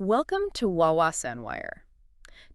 Welcome to Wawasan Wire.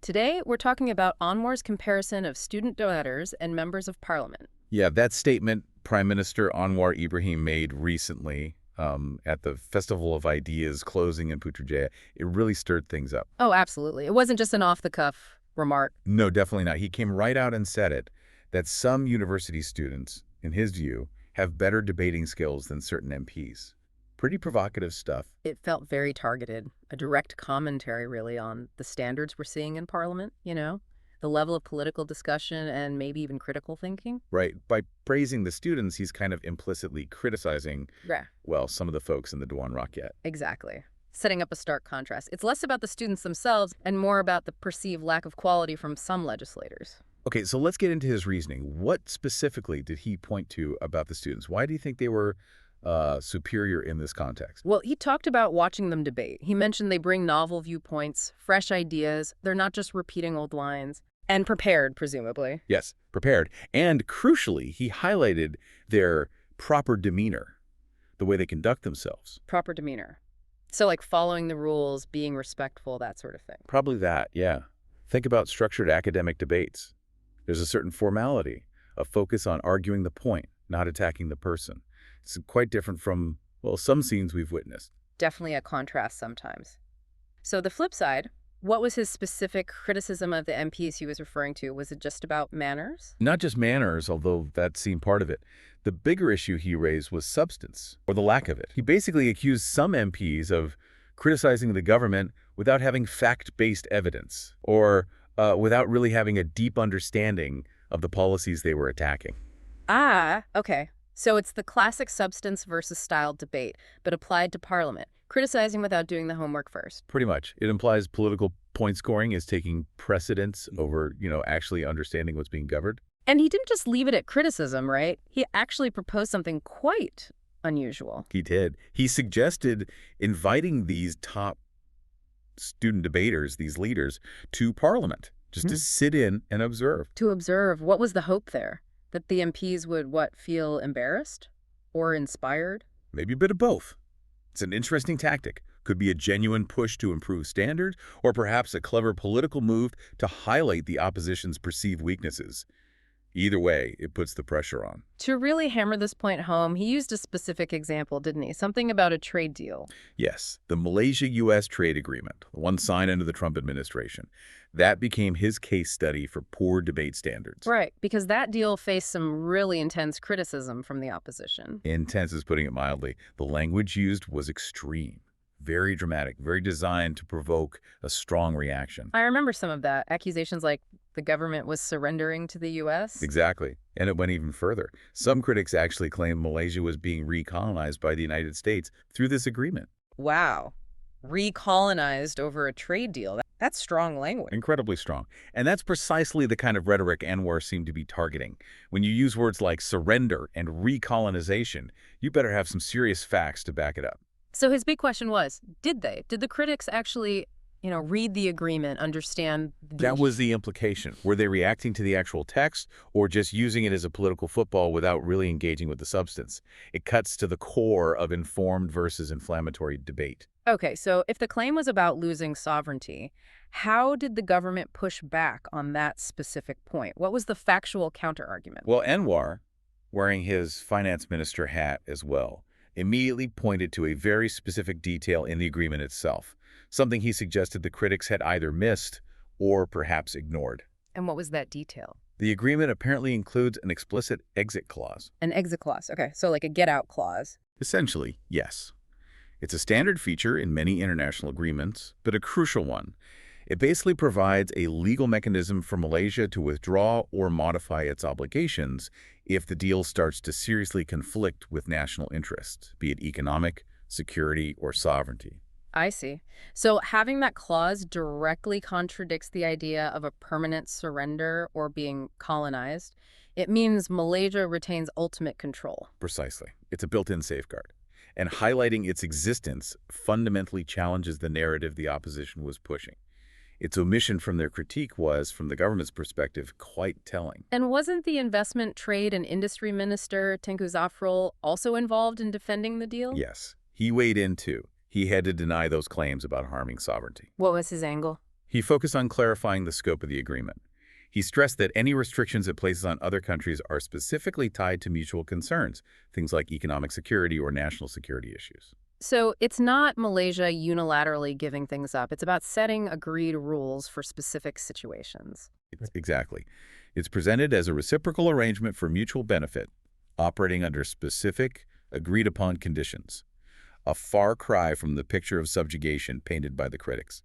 Today, we're talking about Anwar's comparison of student donors and members of parliament. Yeah, that statement Prime Minister Anwar Ibrahim made recently at the Festival of Ideas closing in Putrajaya, it really stirred things up. Oh, absolutely. It wasn't just an off-the-cuff remark. No, definitely not. He came right out and said it, that some university students, in his view, have better debating skills than certain MPs. Pretty provocative stuff. It felt very targeted, a direct commentary, really, on the standards we're seeing in parliament, the level of political discussion and maybe even critical thinking. Right. By praising the students, he's kind of implicitly criticizing, Yeah. well, some of the folks in the Dewan Rakyat. Exactly. Setting up a stark contrast. It's less about the students themselves and more about the perceived lack of quality from some legislators. Okay, so let's get into his reasoning. What specifically did he point to about the students? Why do you think they were superior in this context? Well, he talked about watching them debate. He mentioned they bring novel viewpoints, fresh ideas. They're not just repeating old lines. And prepared, presumably. Yes, prepared. And crucially, he highlighted their proper demeanor, the way they conduct themselves. Proper demeanor. So like following the rules, being respectful, that sort of thing. Probably that, yeah. Think about structured academic debates. There's a certain formality, a focus on arguing the point, not attacking the person. It's quite different from, well, some scenes we've witnessed. Definitely a contrast sometimes. So the flip side, what was his specific criticism of the MPs he was referring to? Was it just about manners? Not just manners, although that seemed part of it. The bigger issue he raised was substance, or the lack of it. He basically accused some MPs of criticizing the government without having fact-based evidence, or without really having a deep understanding of the policies they were attacking. Ah, okay. So it's the classic substance versus style debate, but applied to parliament, criticizing without doing the homework first. Pretty much. It implies political point scoring is taking precedence over, actually understanding what's being governed. And he didn't just leave it at criticism, right? He actually proposed something quite unusual. He did. He suggested inviting these top student debaters, these leaders, to parliament, just to sit in and observe. To observe, what was the hope there? That the MPs would, feel embarrassed or inspired? Maybe a bit of both. It's an interesting tactic. Could be a genuine push to improve standards, or perhaps a clever political move to highlight the opposition's perceived weaknesses. Either way, it puts the pressure on. To really hammer this point home, he used a specific example, didn't he? Something about a trade deal. Yes, the Malaysia-U.S. trade agreement, the one signed under the Trump administration. That became his case study for poor debate standards. Right, because that deal faced some really intense criticism from the opposition. Intense is putting it mildly. The language used was extreme, very dramatic, very designed to provoke a strong reaction. I remember some of that. Accusations like the government was surrendering to the U.S. Exactly. And it went even further. Some critics actually claim Malaysia was being recolonized by the United States through this agreement. Wow. Recolonized over a trade deal. That's strong language. Incredibly strong. And that's precisely the kind of rhetoric Anwar seemed to be targeting. When you use words like surrender and recolonization, you better have some serious facts to back it up. So his big question was, did they? Did the critics actually, read the agreement, understand? That was the implication. Were they reacting to the actual text or just using it as a political football without really engaging with the substance? It cuts to the core of informed versus inflammatory debate. Okay, so if the claim was about losing sovereignty, how did the government push back on that specific point? What was the factual counterargument? Well, Anwar, wearing his finance minister hat as well, immediately pointed to a very specific detail in the agreement itself, something he suggested the critics had either missed or perhaps ignored. And what was that detail? The agreement apparently includes an explicit exit clause. An exit clause. Okay, so like a get-out clause. Essentially, yes. It's a standard feature in many international agreements, but a crucial one. It basically provides a legal mechanism for Malaysia to withdraw or modify its obligations if the deal starts to seriously conflict with national interests, be it economic, security, or sovereignty. I see. So having that clause directly contradicts the idea of a permanent surrender or being colonized. It means Malaysia retains ultimate control. Precisely. It's a built-in safeguard. And highlighting its existence fundamentally challenges the narrative the opposition was pushing. Its omission from their critique was, from the government's perspective, quite telling. And wasn't the Investment, Trade, and Industry Minister, Tengku Zafrul, also involved in defending the deal? Yes, he weighed in too. He had to deny those claims about harming sovereignty. What was his angle? He focused on clarifying the scope of the agreement. He stressed that any restrictions it places on other countries are specifically tied to mutual concerns, things like economic security or national security issues. So it's not Malaysia unilaterally giving things up. It's about setting agreed rules for specific situations. Exactly. It's presented as a reciprocal arrangement for mutual benefit, operating under specific, agreed-upon conditions. A far cry from the picture of subjugation painted by the critics.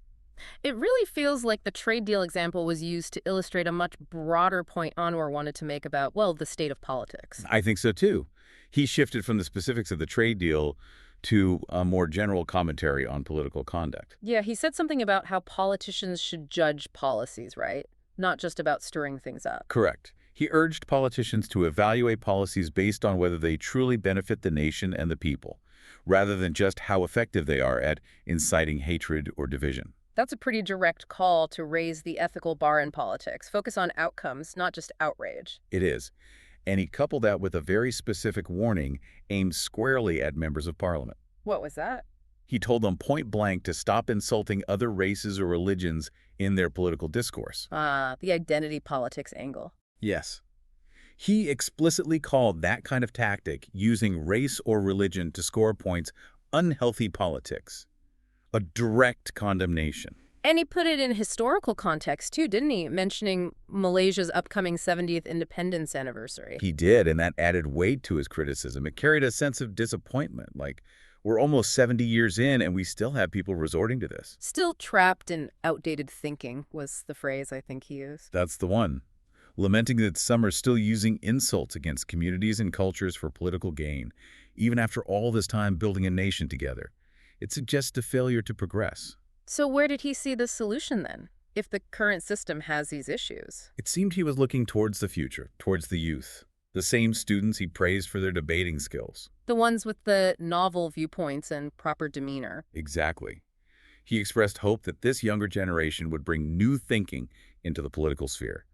It really feels like the trade deal example was used to illustrate a much broader point Anwar wanted to make about, well, the state of politics. I think so, too. He shifted from the specifics of the trade deal to a more general commentary on political conduct. Yeah, he said something about how politicians should judge policies, right? Not just about stirring things up. Correct. He urged politicians to evaluate policies based on whether they truly benefit the nation and the people, rather than just how effective they are at inciting hatred or division. That's a pretty direct call to raise the ethical bar in politics. Focus on outcomes, not just outrage. It is. And he coupled that with a very specific warning aimed squarely at members of parliament. What was that? He told them point blank to stop insulting other races or religions in their political discourse. The identity politics angle. Yes. He explicitly called that kind of tactic, using race or religion to score points, unhealthy politics. A direct condemnation. And he put it in historical context, too, didn't he? Mentioning Malaysia's upcoming 70th independence anniversary. He did, and that added weight to his criticism. It carried a sense of disappointment, like, we're almost 70 years in, and we still have people resorting to this. Still trapped in outdated thinking was the phrase I think he used. That's the one. Lamenting that some are still using insults against communities and cultures for political gain, even after all this time building a nation together. It suggests a failure to progress. So where did he see the solution then, if the current system has these issues? It seemed he was looking towards the future, towards the youth, the same students he praised for their debating skills. The ones with the novel viewpoints and proper demeanor. Exactly. He expressed hope that this younger generation would bring new thinking into the political sphere,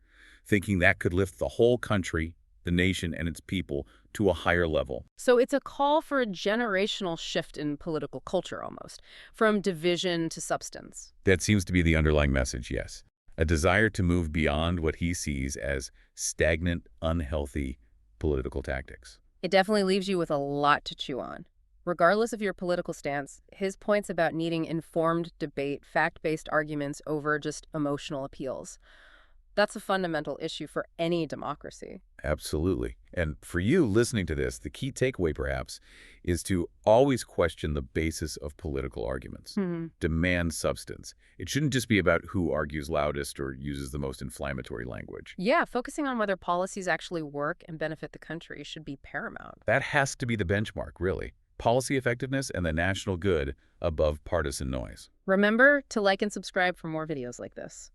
thinking that could lift the whole country, the nation, and its people to a higher level. So it's a call for a generational shift in political culture almost, from division to substance. That seems to be the underlying message, yes. A desire to move beyond what he sees as stagnant, unhealthy political tactics. It definitely leaves you with a lot to chew on. Regardless of your political stance, his points about needing informed debate, fact-based arguments over just emotional appeals. That's a fundamental issue for any democracy. Absolutely. And for you listening to this, the key takeaway perhaps is to always question the basis of political arguments. Demand substance. It shouldn't just be about who argues loudest or uses the most inflammatory language. Yeah, focusing on whether policies actually work and benefit the country should be paramount. That has to be the benchmark, really. Policy effectiveness and the national good above partisan noise. Remember to like and subscribe for more videos like this.